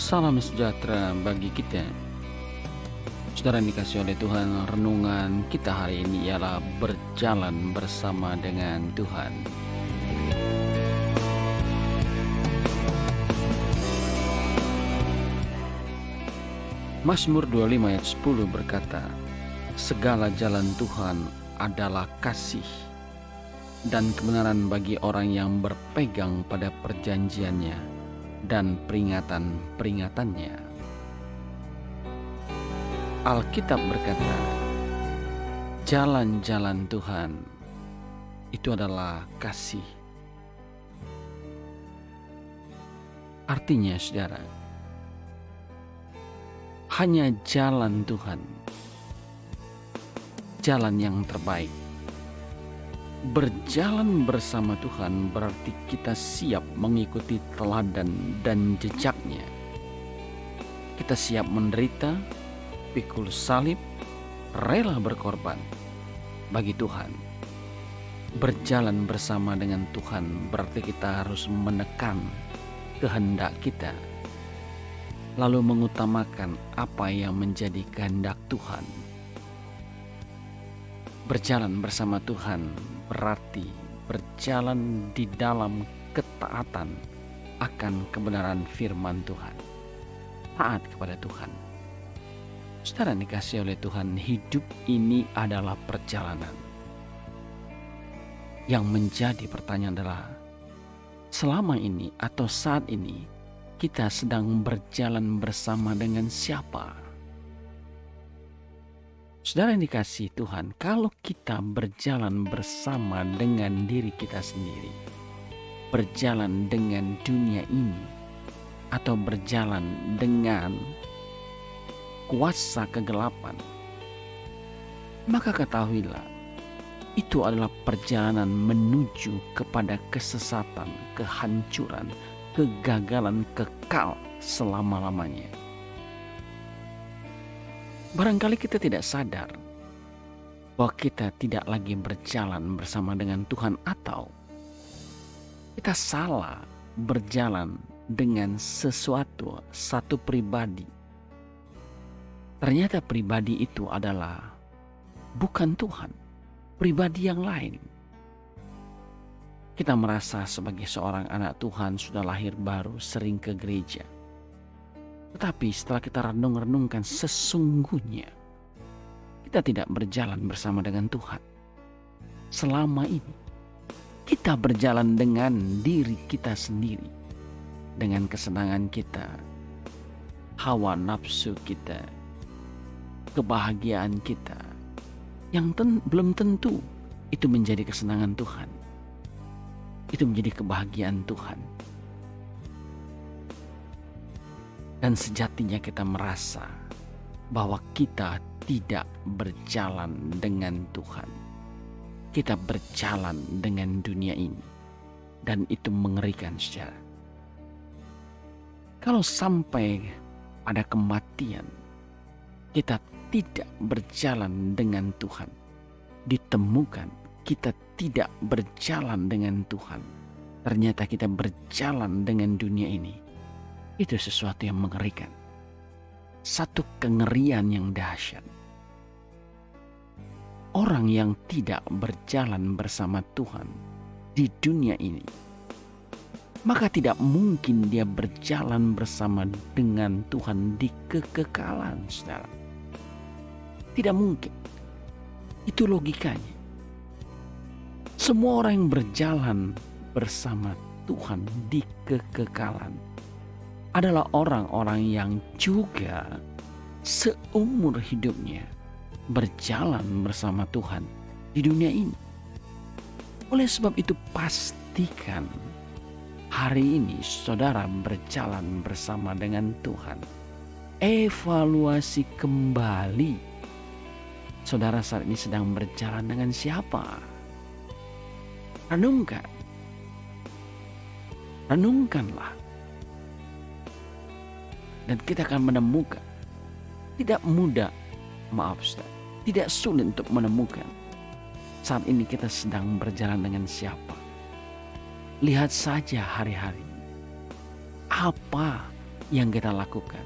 Salam sejahtera bagi kita. Saudara yang dikasih oleh Tuhan, renungan kita hari ini ialah berjalan bersama dengan Tuhan. Mazmur 25 ayat 10 berkata, segala jalan Tuhan adalah kasih dan kebenaran bagi orang yang berpegang pada perjanjiannya dan peringatan-peringatannya. Alkitab berkata, jalan-jalan Tuhan itu adalah kasih. Artinya saudara, hanya jalan Tuhan, jalan yang terbaik. Berjalan bersama Tuhan berarti kita siap mengikuti teladan dan jejaknya. Kita siap menderita, pikul salib, rela berkorban bagi Tuhan. Berjalan bersama dengan Tuhan berarti kita harus menekan kehendak kita, lalu mengutamakan apa yang menjadi kehendak Tuhan. Berjalan bersama Tuhan berarti berjalan di dalam ketaatan akan kebenaran firman Tuhan. Taat kepada Tuhan. Saudara yang dikasihi oleh Tuhan, hidup ini adalah perjalanan. Yang menjadi pertanyaan adalah, selama ini atau saat ini kita sedang berjalan bersama dengan siapa? Saudara yang dikasihi Tuhan, kalau kita berjalan bersama dengan diri kita sendiri, berjalan dengan dunia ini, atau berjalan dengan kuasa kegelapan, maka ketahuilah, itu adalah perjalanan menuju kepada kesesatan, kehancuran, kegagalan kekal selama-lamanya. Barangkali kita tidak sadar bahwa kita tidak lagi berjalan bersama dengan Tuhan, atau kita salah berjalan dengan satu pribadi. Ternyata pribadi itu adalah bukan Tuhan, pribadi yang lain. Kita merasa sebagai seorang anak Tuhan sudah lahir baru, sering ke gereja. Tetapi setelah kita renung-renungkan, sesungguhnya kita tidak berjalan bersama dengan Tuhan. Selama ini kita berjalan dengan diri kita sendiri, dengan kesenangan kita, hawa nafsu kita, kebahagiaan kita, yang belum tentu itu menjadi kesenangan Tuhan, itu menjadi kebahagiaan Tuhan. Dan sejatinya kita merasa bahwa kita tidak berjalan dengan Tuhan. Kita berjalan dengan dunia ini. Dan itu mengerikan saudara. Kalau sampai pada kematian kita tidak berjalan dengan Tuhan, ditemukan kita tidak berjalan dengan Tuhan, ternyata kita berjalan dengan dunia ini, itu sesuatu yang mengerikan. Satu kengerian yang dahsyat. Orang yang tidak berjalan bersama Tuhan di dunia ini, maka tidak mungkin dia berjalan bersama dengan Tuhan di kekekalan, saudara. Tidak mungkin. Itu logikanya. Semua orang yang berjalan bersama Tuhan di kekekalan adalah orang-orang yang juga seumur hidupnya berjalan bersama Tuhan di dunia ini. Oleh sebab itu pastikan hari ini saudara berjalan bersama dengan Tuhan. Evaluasi kembali, saudara saat ini sedang berjalan dengan siapa? Renungkanlah. Dan kita akan menemukan, tidak sulit untuk menemukan saat ini kita sedang berjalan dengan siapa. Lihat saja hari-hari apa yang kita lakukan?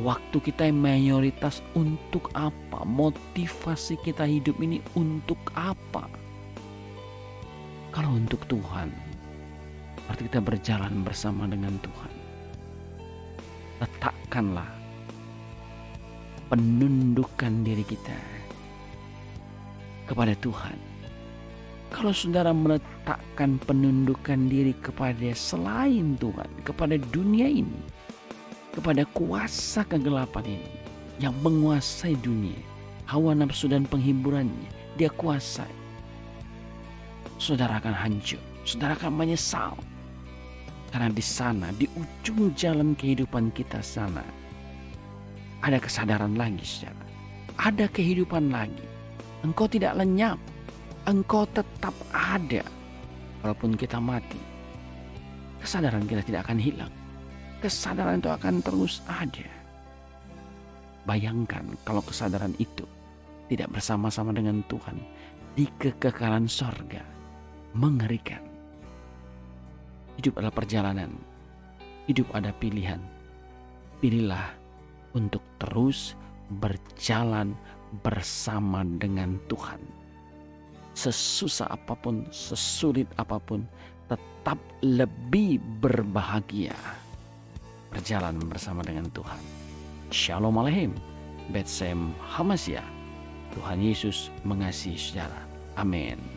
Waktu kita yang mayoritas untuk apa? Motivasi kita hidup ini untuk apa? Kalau untuk Tuhan, berarti kita berjalan bersama dengan Tuhan. Letakkanlah penundukan diri kita kepada Tuhan. Kalau saudara meletakkan penundukan diri kepada selain Tuhan, kepada dunia ini, kepada kuasa kegelapan ini yang menguasai dunia, hawa nafsu dan penghiburannya, dia kuasai. Saudara akan hancur, saudara akan menyesal. Karena di sana, di ujung jalan kehidupan kita sana, ada kesadaran lagi, saudara. Ada kehidupan lagi. Engkau tidak lenyap, engkau tetap ada. Walaupun kita mati, kesadaran kita tidak akan hilang. Kesadaran itu akan terus ada. Bayangkan kalau kesadaran itu tidak bersama-sama dengan Tuhan di kekekalan sorga. Mengerikan. Hidup adalah perjalanan. Hidup ada pilihan. Pilihlah untuk terus berjalan bersama dengan Tuhan. Sesusah apapun, sesulit apapun, tetap lebih berbahagia berjalan bersama dengan Tuhan. Shalom Aleichem, Betsem Hamasya. Tuhan Yesus mengasihi saudara. Amin.